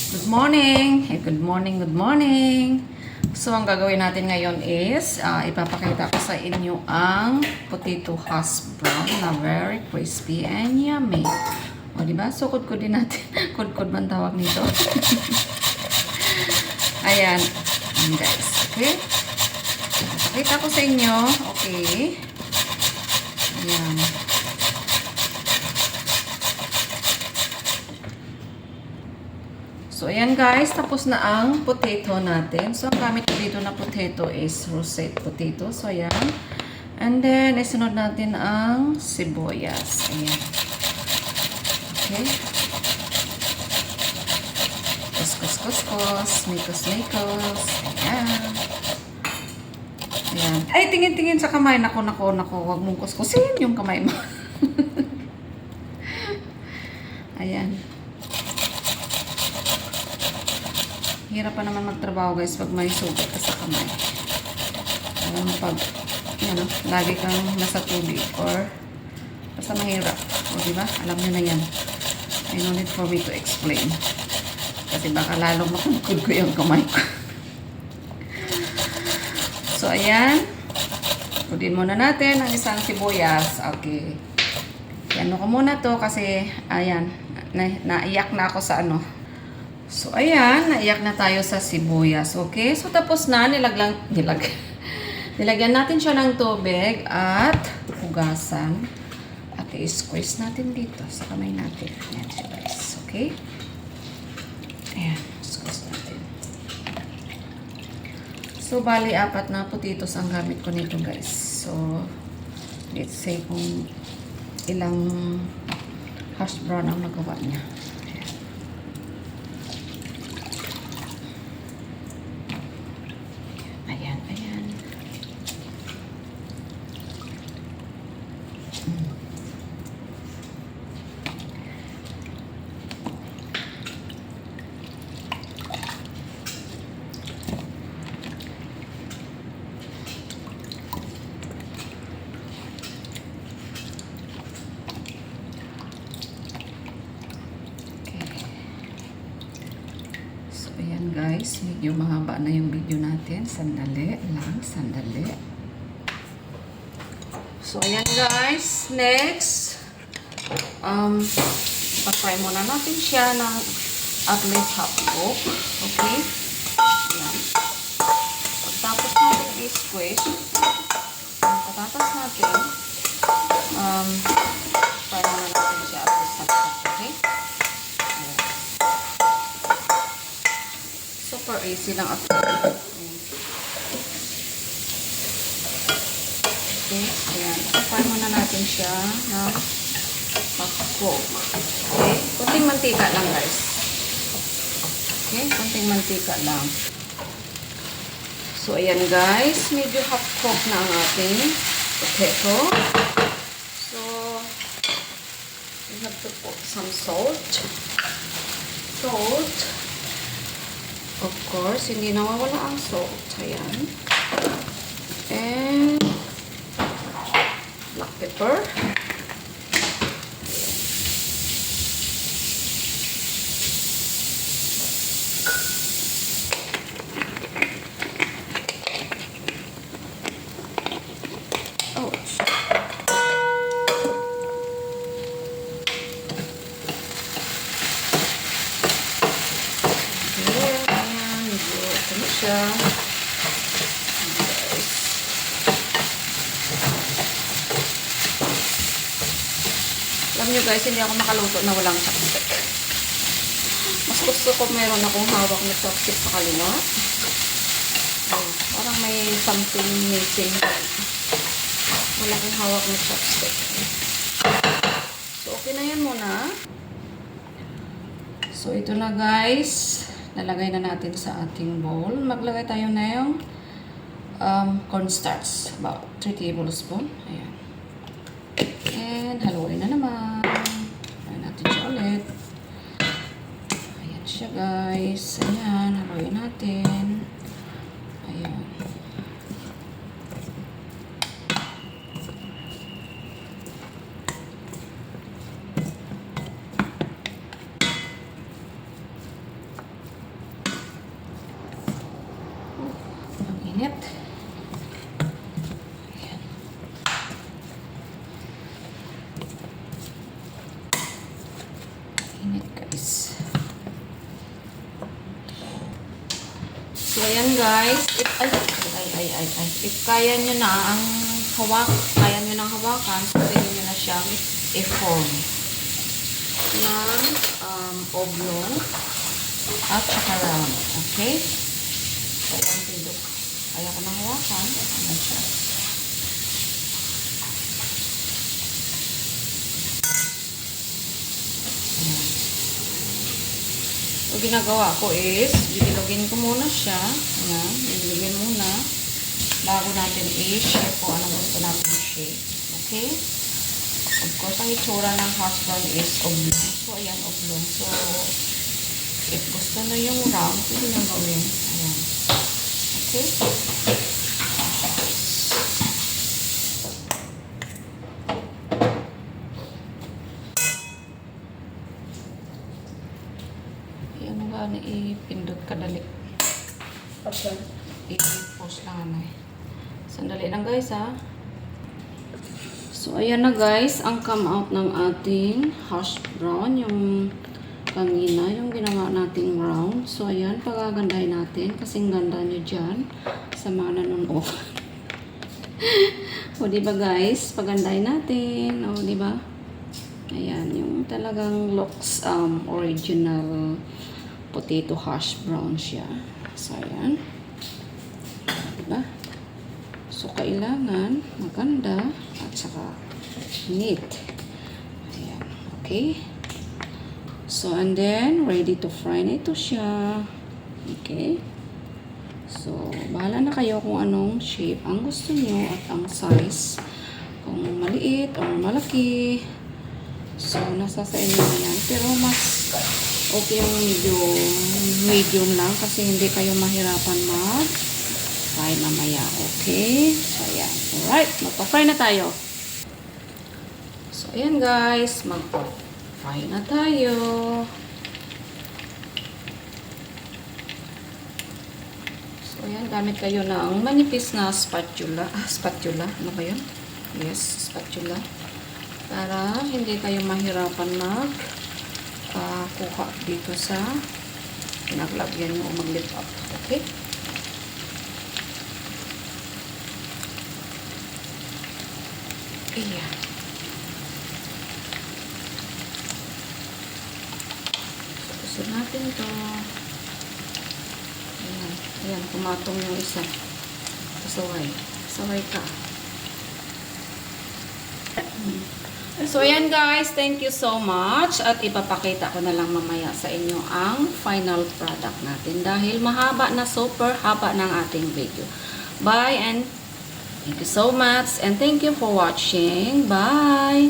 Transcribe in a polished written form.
Good morning! Hey, good morning, good morning! So, ang gagawin natin ngayon is, ipapakita ko sa inyo ang potato hash brown na very crispy and yummy. O, diba? So, kudkudin natin. Kudkud man tawag nito. Ayan. Ayan, guys. Okay? Ipapakita ko sa inyo. Okay. Ayan. So, ayan guys, tapos na ang potato natin. So, ang gamit ko dito na potato is rosette potato. So, ayan. And then, isunod natin ang sibuyas. Ayan. Okay. Kuskus. Mikos. Ayan. Ayan. Ay, tingin-tingin sa kamay. Nako. Huwag mong kuskusin yung kamay mo. Ayan. Hirap pa naman magtrabaho guys pag may sugat ka sa kamay. Alam mo pag, lagi kang nasa tubig or basta mahirap. O diba? Alam nyo na yan. I no need for me to explain. Kasi baka lalong makugkod ko yung kamay ko. So, ayan. Kudin muna natin ang isang sibuyas. Okay. Ano ko muna to kasi, ayan, naiyak na ako sa ano. So, ayan, naiyak na tayo sa sibuyas. Okay? So, tapos na, nilagyan natin siya ng tubig at hugasan. At i-squeeze natin dito sa kamay natin. Ayan siya, guys. Okay? Ayan, squeeze natin. So, bali, 4 na potatoes ang gamit ko nito, guys. So, let's say kung ilang hash brown ang nagawa niya. Ayan. Ayan guys, medyo mahaba na yung video natin. Sandali. So ayan guys, next, pa-fry muna natin siya ng at least half cook. Okay? Ayan. Pagtapos natin i-squish, pagkatapos natin, fry muna natin siya at least half cook. Okay? Super easy lang at okay, ayan. Fry muna natin siya na mag-cook. Okay, kunting mantika lang guys. Okay, kunting mantika lang. So, ayan guys, medyo half-cook na ang ating potato. So, we have to put some salt. Of course, hindi nawawala ang salt. Ayan. And black pepper. Oh. Ano siya? Guys. Alam nyo guys, hindi ako makaluto na walang chopstick. Mas gusto ko meron akong hawak na chopstick sa kaliwa. Oh, parang may something missing. Wala akong hawak na chopstick. So, okay na yan muna. So, ito na guys. Nalagay na natin sa ating bowl. Maglagay tayo na yung cornstarch. About 3 tablespoons. Ayan. And haluin na naman. Haluin natin siya ulit. Ayan siya guys. Ayan. Haluin natin. Ayan. Init. Ayan. Init guys. So, ayan guys. If kaya nyo na ang kaya nyo nang hawakan, so pwede nyo na siyang i-form ng oblong at saka round. Okay? So, ayan pindok. Kaya ko nang hawakan. Ayan siya. Ayan. So, ginagawa ko is, bibilogin ko muna siya. Ayan, bibilogin muna. Bago natin i-shape kung anong gusto natin shape. Okay? Of course, ang itsura ng hash brown is oblong. So, ayan, oblong. So, if gusto na yung round, pwede nyo gawin. Ayan. Okay? Ayan nga na ipindot kadali. Okay. I-post lang na eh. Sandali lang guys ha. So ayan na guys, ang come out ng ating hash brown, yung kanina, yung ginawa nating round. So ayan, pagagandahin natin kasing ganda nyo dyan sa mga nanonood. O diba guys, pagandahin natin. O diba? Ayan, yung talagang looks original potato hash brown siya. So ayan. Diba? So, kailangan maganda at saka neat. Ayan. Okay? So, and then, ready to fry na ito siya. Okay? So, bahala na kayo kung anong shape ang gusto nyo at ang size. Kung maliit or malaki. So, nasa sa inyo na yan. Pero, mas okay yung medium lang kasi hindi kayo mahirapan fry mamaya. Okay? So, ayan. Alright. Magpa-fry na tayo. So, ayan guys. Magpa-fry na tayo. So, ayan. Gamit kayo ng manipis na spatula. Spatula. Ano ba yun? Yes, spatula. Para hindi kayo mahirapan kuha dito sa pinaglagyan nyo o mag-lift up. Okay? Ayan. So, gusto natin ito. Ayan. Ayan, pumatong yung isa. Pasaway. Pasaway ka. So, ayan guys. Thank you so much. At ipapakita ko na lang mamaya sa inyo ang final product natin. Dahil mahaba na, super haba ng ating video. Bye and thank you so much and thank you for watching. Bye!